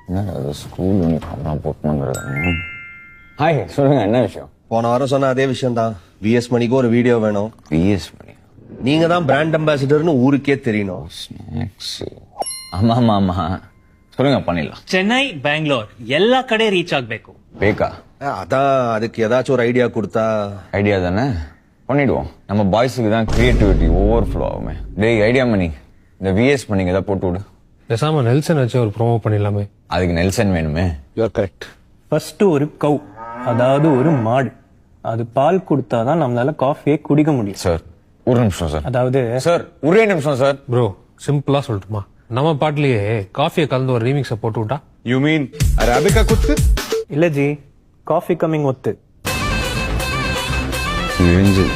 என்னடா ஸ்கூல் யூனிஃபார்ம்லாம் போட்டு வந்துருக்காங்க. ஹாய், சொல்லுங்க, என்ன விஷயம்? போன வாரம் சொன்ன அதே விஷயம் தான். விஎஸ் மணிக்கு ஒரு வீடியோ வேணும். பிஎஸ் மணி நீங்க தான் பிராண்ட் அம்பாசிடர்னு ஊருக்கே தெரியணும். ஸ்நாக்ஸ். ஆமா, சொல்லுங்க, பண்ணிடலாம். ಚೆನ್ನೈ ಬ್ಯಾಂಗ್ಳೂರ್ ಎಲ್ಲಾ ಕಡೆ ರೀಚ್ ಆಗ್ಬೇಕು. பேக்கா அதான் அதுக்கு ஏதாச்சும் ஒரு ஐடியா கொடுத்தா. ஐடியா தானே, பண்ணிடுவோம். நம்ம பாய்ஸுக்கு தான் கிரியேட்டிவிட்டி ஓவர் ஃப்ளோ ஆகுமே. டேய் ஐடியா மணி, இந்த விஎஸ் பண்ணிங்க ஏதாவது போட்டு விடு. பேசாம நெல்சன் வச்சு ஒரு ப்ரோமோ பண்ணிடலாமே. அதுக்கு நெல்சன் வேணுமே. You are correct. ஃபர்ஸ்ட் ஒரு கவ், அதாவது ஒரு மாடு, அது பால் கொடுத்தாதான் நம்மளால காஃபியை குடிக்க முடியும். சார் ஒரு நிமிஷம் சார். அதாவது சார் ஒரே நிமிஷம் சார். ப்ரோ சிம்பிளா சொல்லட்டுமா, நம்ம பாட்டிலேயே காஃபியை கலந்து ஒரு ரீமிக்ஸை போட்டு விட்டா. யூ மீன் அரபிகா குத்து? இல்ல ஜி, காஃபி கம்மிங் ஒத்து. கிழிஞ்சு